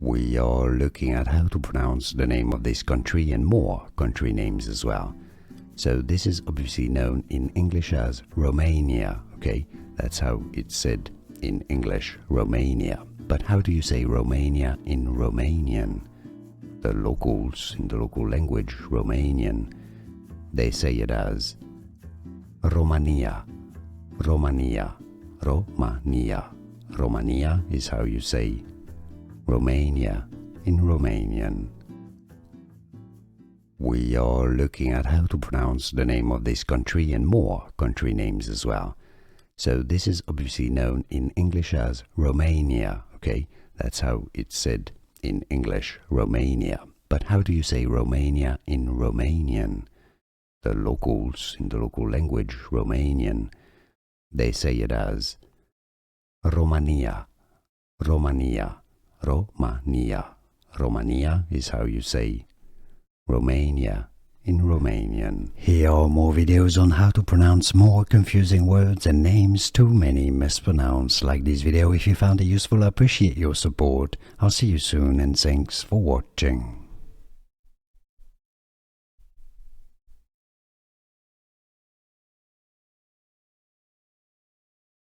We are looking at how to pronounce the name of this country and more country names as well. So this is obviously known in English as Romania, okay? That's how it's said in English, Romania. But how do you say Romania in Romanian? The locals, in the local language, Romanian, they say it as Romania, Romania, Romania. Romania is how you say Romania in Romanian. We are looking at how to pronounce the name of this country and more country names as well. So this is obviously known in English as Romania, okay? That's how it's said in English, Romania. But how do you say Romania in Romanian? The locals, in the local language, Romanian, they say it as Romania, Romania, Romania. Romania is how you say Romania in Romanian. Here are more videos on how to pronounce more confusing words and names too many mispronounced. Like this video if you found it useful. I appreciate your support. I'll see you soon and thanks for watching.